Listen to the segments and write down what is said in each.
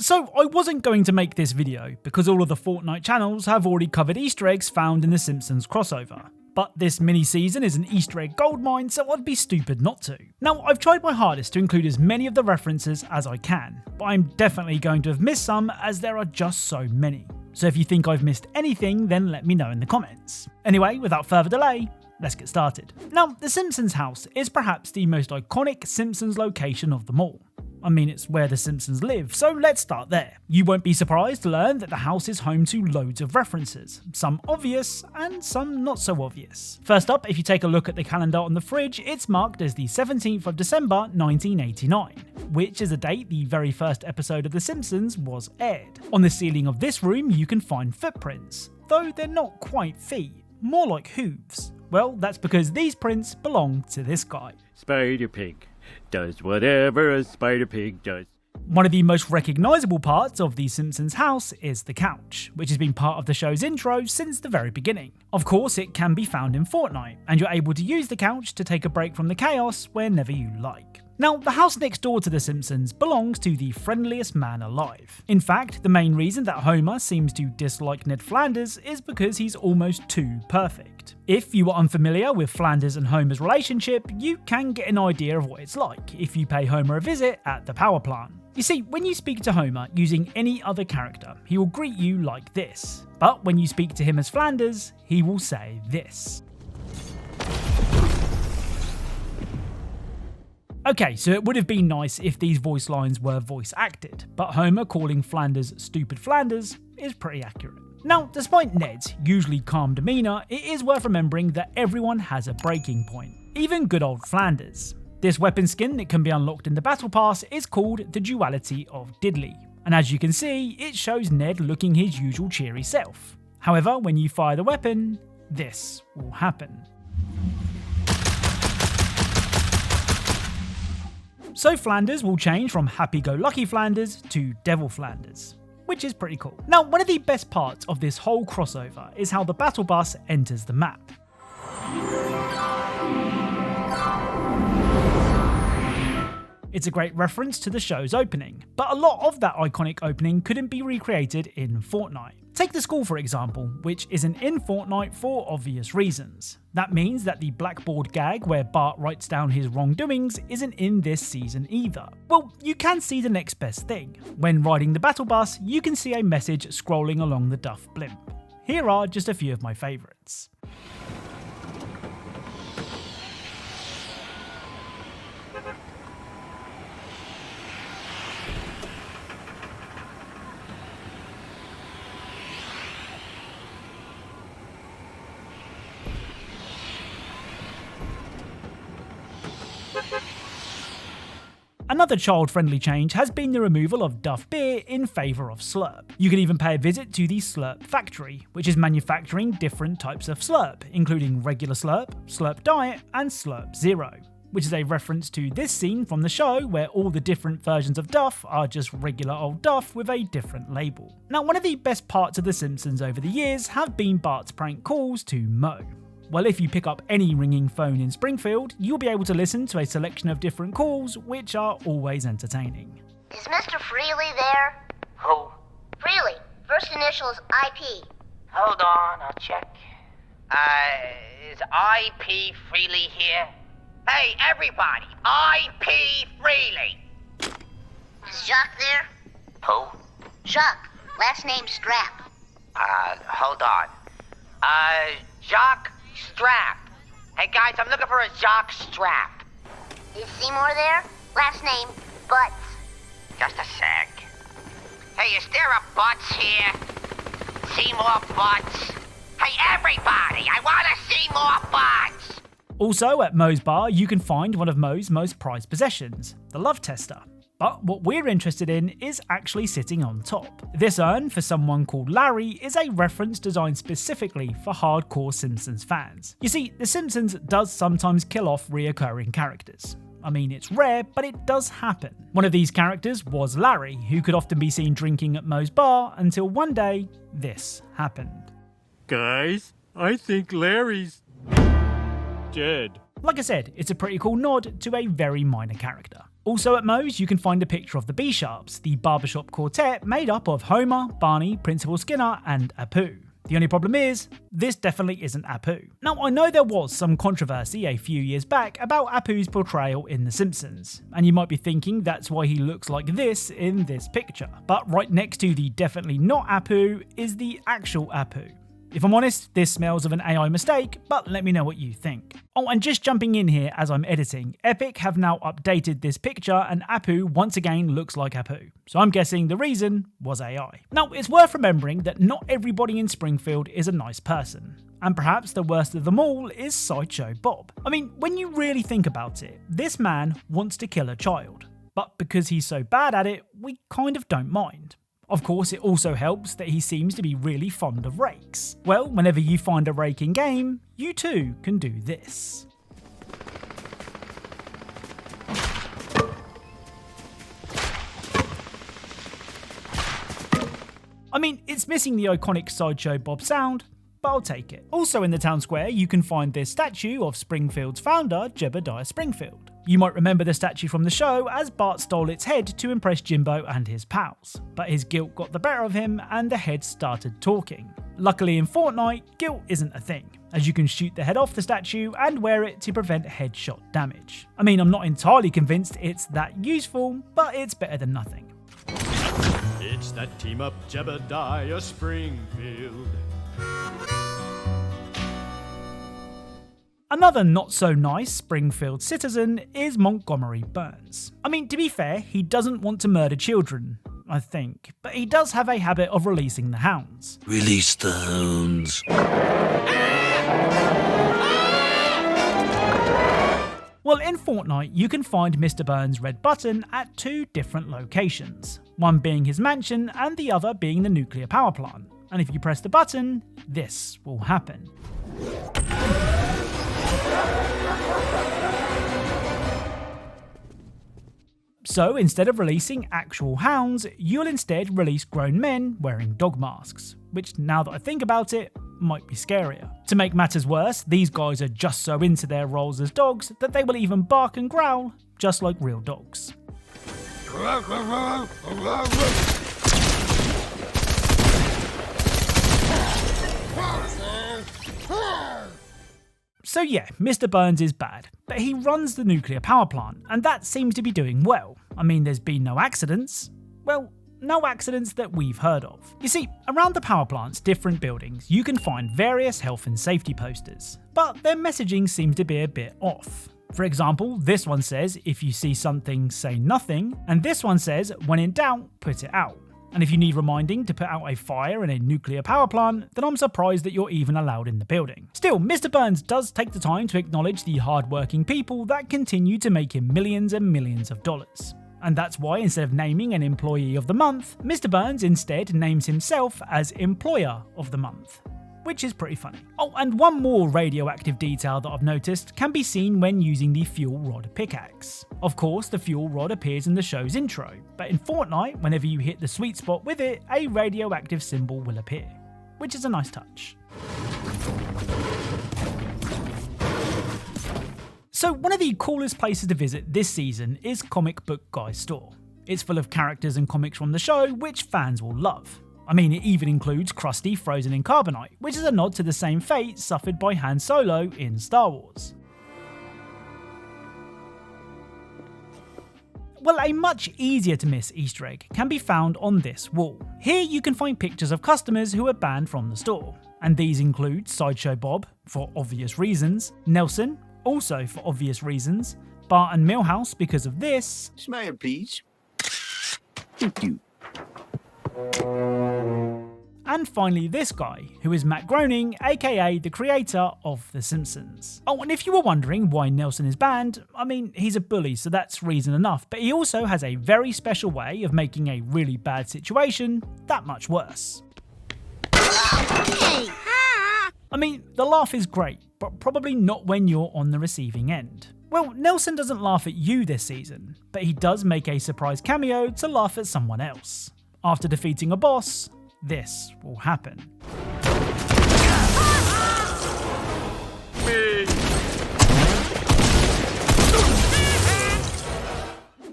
So I wasn't going to make this video because all of the Fortnite channels have already covered Easter eggs found in the Simpsons crossover. But this mini-season is an Easter egg goldmine, so I'd be stupid not to. Now, I've tried my hardest to include as many of the references as I can, but I'm definitely going to have missed some as there are just so many. So if you think I've missed anything, then let me know in the comments. Anyway, without further delay, let's get started. Now, the Simpsons house is perhaps the most iconic Simpsons location of them all. I mean, it's where the Simpsons live, so let's start there. You won't be surprised to learn that the house is home to loads of references, some obvious and some not so obvious. First up, if you take a look at the calendar on the fridge, it's marked as the 17th of December 1989, which is the date the very first episode of The Simpsons was aired. On the ceiling of this room you can find footprints, though they're not quite feet, more like hooves. Well, that's because these prints belong to this guy. Spider Pig does whatever a Spider Pig does. One of the most recognisable parts of the Simpsons house is the couch, which has been part of the show's intro since the very beginning. Of course, it can be found in Fortnite, and you're able to use the couch to take a break from the chaos whenever you like. Now, the house next door to The Simpsons belongs to the friendliest man alive. In fact, the main reason that Homer seems to dislike Ned Flanders is because he's almost too perfect. If you are unfamiliar with Flanders and Homer's relationship, you can get an idea of what it's like if you pay Homer a visit at the power plant. You see, when you speak to Homer using any other character, he will greet you like this. But when you speak to him as Flanders, he will say this. Okay, so it would have been nice if these voice lines were voice acted, but Homer calling Flanders stupid Flanders is pretty accurate. Now, despite Ned's usually calm demeanour, it is worth remembering that everyone has a breaking point, even good old Flanders. This weapon skin that can be unlocked in the Battle Pass is called the Duality of Diddley, and as you can see, it shows Ned looking his usual cheery self. However, when you fire the weapon, this will happen. So Flanders will change from happy-go-lucky Flanders to Devil Flanders, which is pretty cool. Now, one of the best parts of this whole crossover is how the battle bus enters the map. It's a great reference to the show's opening, but a lot of that iconic opening couldn't be recreated in Fortnite. Take the school for example, which isn't in Fortnite for obvious reasons. That means that the blackboard gag where Bart writes down his wrongdoings isn't in this season either. Well, you can see the next best thing. When riding the battle bus, you can see a message scrolling along the Duff Blimp. Here are just a few of my favourites. Another child-friendly change has been the removal of Duff Beer in favour of Slurp. You can even pay a visit to the Slurp factory, which is manufacturing different types of Slurp, including regular Slurp, Slurp Diet, and Slurp Zero, which is a reference to this scene from the show where all the different versions of Duff are just regular old Duff with a different label. Now, one of the best parts of The Simpsons over the years have been Bart's prank calls to Moe. Well, if you pick up any ringing phone in Springfield, you'll be able to listen to a selection of different calls, which are always entertaining. Is Mr. Freely there? Who? Freely. First initial is IP. Hold on, I'll check. Is IP Freely here? Hey, everybody! IP Freely! Is Jacques there? Who? Jacques. Last name Strap. Hold on. Jacques Strap. Hey guys, I'm looking for a Jacques Strap. Is Seymour there? Last name Butts. Just a sec. Hey, is there a Butts here? Seymour Butts? Hey everybody, I wanna see more Butts! Also at Moe's bar, you can find one of Moe's most prized possessions, the Love Tester. But what we're interested in is actually sitting on top. This urn for someone called Larry is a reference designed specifically for hardcore Simpsons fans. You see, The Simpsons does sometimes kill off reoccurring characters. I mean, it's rare, but it does happen. One of these characters was Larry, who could often be seen drinking at Moe's bar until one day, this happened. Guys, I think Larry's dead. Like I said, it's a pretty cool nod to a very minor character. Also at Moe's, you can find a picture of the B-Sharps, the barbershop quartet made up of Homer, Barney, Principal Skinner, and Apu. The only problem is, this definitely isn't Apu. Now, I know there was some controversy a few years back about Apu's portrayal in The Simpsons, and you might be thinking that's why he looks like this in this picture. But right next to the definitely not Apu is the actual Apu. If I'm honest, this smells of an AI mistake, but let me know what you think. Oh, and just jumping in here as I'm editing, Epic have now updated this picture and Apu once again looks like Apu. So I'm guessing the reason was AI. Now, it's worth remembering that not everybody in Springfield is a nice person. And perhaps the worst of them all is Sideshow Bob. I mean, when you really think about it, this man wants to kill a child. But because he's so bad at it, we kind of don't mind. Of course, it also helps that he seems to be really fond of rakes. Well, whenever you find a rake in game, you too can do this. I mean, it's missing the iconic Sideshow Bob sound, but I'll take it. Also in the town square, you can find this statue of Springfield's founder, Jebediah Springfield. You might remember the statue from the show as Bart stole its head to impress Jimbo and his pals, but his guilt got the better of him and the head started talking. Luckily in Fortnite, guilt isn't a thing, as you can shoot the head off the statue and wear it to prevent headshot damage. I mean, I'm not entirely convinced it's that useful, but it's better than nothing. It's that team up Jebediah Springfield. Another not-so-nice Springfield citizen is Montgomery Burns. I mean, to be fair, he doesn't want to murder children, I think, but he does have a habit of releasing the hounds. Release the hounds. Well, in Fortnite, you can find Mr. Burns' red button at 2 different locations, one being his mansion and the other being the nuclear power plant. And if you press the button, this will happen. So instead of releasing actual hounds, you'll instead release grown men wearing dog masks, which now that I think about it, might be scarier. To make matters worse, these guys are just so into their roles as dogs that they will even bark and growl, just like real dogs. So yeah, Mr. Burns is bad, but he runs the nuclear power plant, and that seems to be doing well. I mean, there's been no accidents. Well, no accidents that we've heard of. You see, around the power plant's different buildings, you can find various health and safety posters, but their messaging seems to be a bit off. For example, this one says, if you see something, say nothing, and this one says, when in doubt, put it out. And if you need reminding to put out a fire in a nuclear power plant, then I'm surprised that you're even allowed in the building. Still, Mr. Burns does take the time to acknowledge the hard-working people that continue to make him millions and millions of dollars. And that's why instead of naming an Employee of the Month, Mr. Burns instead names himself as Employer of the Month, which is pretty funny. Oh, and one more radioactive detail that I've noticed can be seen when using the fuel rod pickaxe. Of course, the fuel rod appears in the show's intro, but in Fortnite, whenever you hit the sweet spot with it, a radioactive symbol will appear, which is a nice touch. So one of the coolest places to visit this season is Comic Book Guy's store. It's full of characters and comics from the show, which fans will love. I mean, it even includes Krusty frozen in carbonite, which is a nod to the same fate suffered by Han Solo in Star Wars. Well, a much easier to miss Easter egg can be found on this wall. Here you can find pictures of customers who are banned from the store, and these include Sideshow Bob, for obvious reasons, Nelson, also for obvious reasons, Bart and Milhouse because of this, Smile, please. Thank you. and finally this guy, who is Matt Groening, aka the creator of The Simpsons. Oh, and if you were wondering why Nelson is banned, I mean, he's a bully, so that's reason enough, but he also has a very special way of making a really bad situation that much worse. I mean, the laugh is great, but probably not when you're on the receiving end. Well, Nelson doesn't laugh at you this season, but he does make a surprise cameo to laugh at someone else. After defeating a boss, this will happen.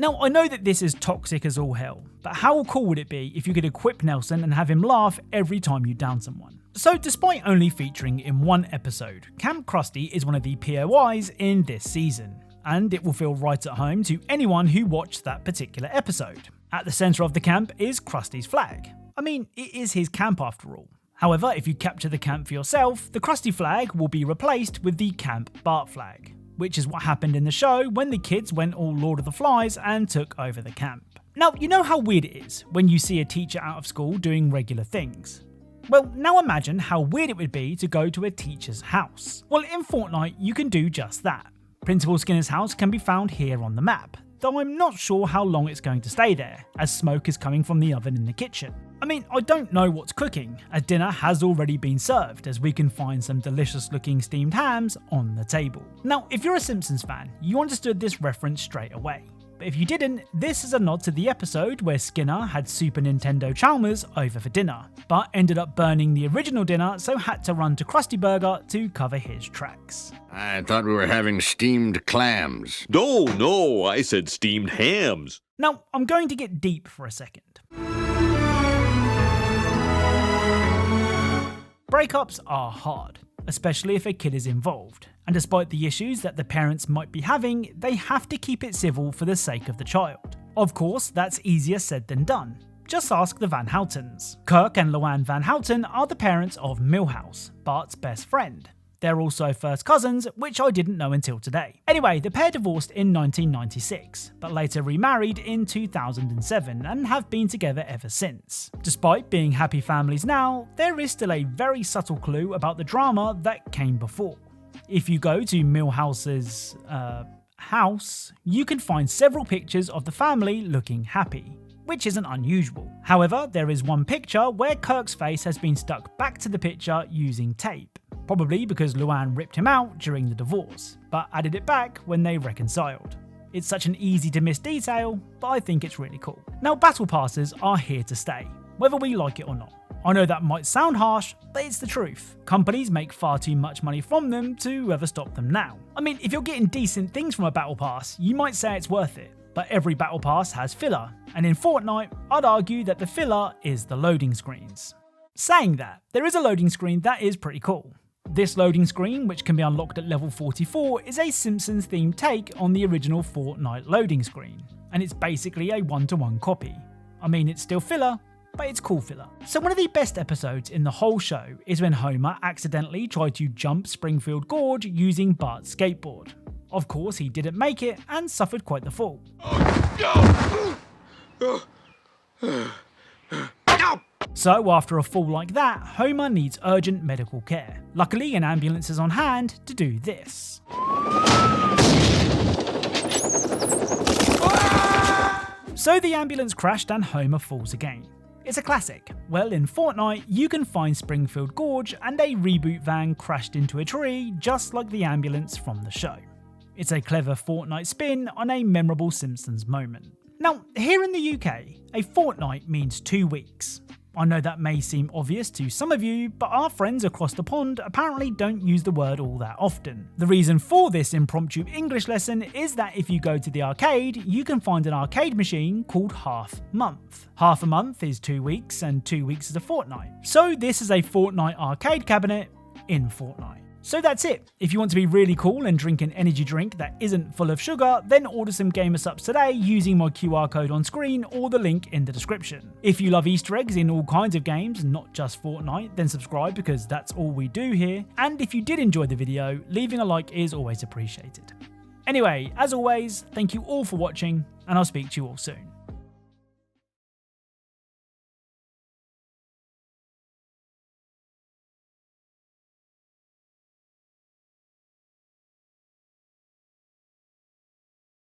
Now, I know that this is toxic as all hell, but how cool would it be if you could equip Nelson and have him laugh every time you down someone? So despite only featuring in one episode, Camp Krusty is one of the POIs in this season, and it will feel right at home to anyone who watched that particular episode. At the centre of the camp is Krusty's flag. I mean, it is his camp after all. However, if you capture the camp for yourself, the Krusty flag will be replaced with the Camp Bart flag, which is what happened in the show when the kids went all Lord of the Flies and took over the camp. Now, you know how weird it is when you see a teacher out of school doing regular things? Well, now imagine how weird it would be to go to a teacher's house. Well, in Fortnite, you can do just that. Principal Skinner's house can be found here on the map, though I'm not sure how long it's going to stay there, as smoke is coming from the oven in the kitchen. I mean, I don't know what's cooking, as dinner has already been served, as we can find some delicious looking steamed hams on the table. Now, if you're a Simpsons fan, you understood this reference straight away. But if you didn't, this is a nod to the episode where Skinner had Super Nintendo Chalmers over for dinner, but ended up burning the original dinner, so had to run to Krusty Burger to cover his tracks. I thought we were having steamed clams. No, I said steamed hams. Now, I'm going to get deep for a second. Breakups are hard, especially if a kid is involved, and despite the issues that the parents might be having, they have to keep it civil for the sake of the child. Of course, that's easier said than done. Just ask the Van Houtens. Kirk and Luann Van Houten are the parents of Milhouse, Bart's best friend. They're also first cousins, which I didn't know until today. Anyway, the pair divorced in 1996, but later remarried in 2007 and have been together ever since. Despite being happy families now, there is still a very subtle clue about the drama that came before. If you go to Milhouse's house, you can find several pictures of the family looking happy, which isn't unusual. However, there is one picture where Kirk's face has been stuck back to the picture using tape, probably because Luann ripped him out during the divorce, but added it back when they reconciled. It's such an easy to miss detail, but I think it's really cool. Now, battle passes are here to stay, whether we like it or not. I know that might sound harsh, but it's the truth. Companies make far too much money from them to ever stop them now. I mean, if you're getting decent things from a battle pass, you might say it's worth it, but every battle pass has filler, and in Fortnite, I'd argue that the filler is the loading screens. Saying that, there is a loading screen that is pretty cool. This loading screen, which can be unlocked at level 44, is a Simpsons themed take on the original Fortnite loading screen, and it's basically a one-to-one copy. I mean, it's still filler, but it's cool filler. So one of the best episodes in the whole show is when Homer accidentally tried to jump Springfield Gorge using Bart's skateboard. Of course, he didn't make it and suffered quite the fall. So after a fall like that, Homer needs urgent medical care. Luckily, an ambulance is on hand to do this. So the ambulance crashed and Homer falls again. It's a classic. Well, in Fortnite, you can find Springfield Gorge and a reboot van crashed into a tree just like the ambulance from the show. It's a clever Fortnite spin on a memorable Simpsons moment. Now, here in the UK, a fortnight means 2 weeks. I know that may seem obvious to some of you, but our friends across the pond apparently don't use the word all that often. The reason for this impromptu English lesson is that if you go to the arcade, you can find an arcade machine called Half Month. Half a month is 2 weeks, and 2 weeks is a fortnight. So this is a Fortnite arcade cabinet in Fortnite. So that's it. If you want to be really cool and drink an energy drink that isn't full of sugar, then order some Gamer Subs today using my QR code on screen or the link in the description. If you love Easter eggs in all kinds of games, not just Fortnite, then subscribe because that's all we do here. And if you did enjoy the video, leaving a like is always appreciated. Anyway, as always, thank you all for watching, and I'll speak to you all soon.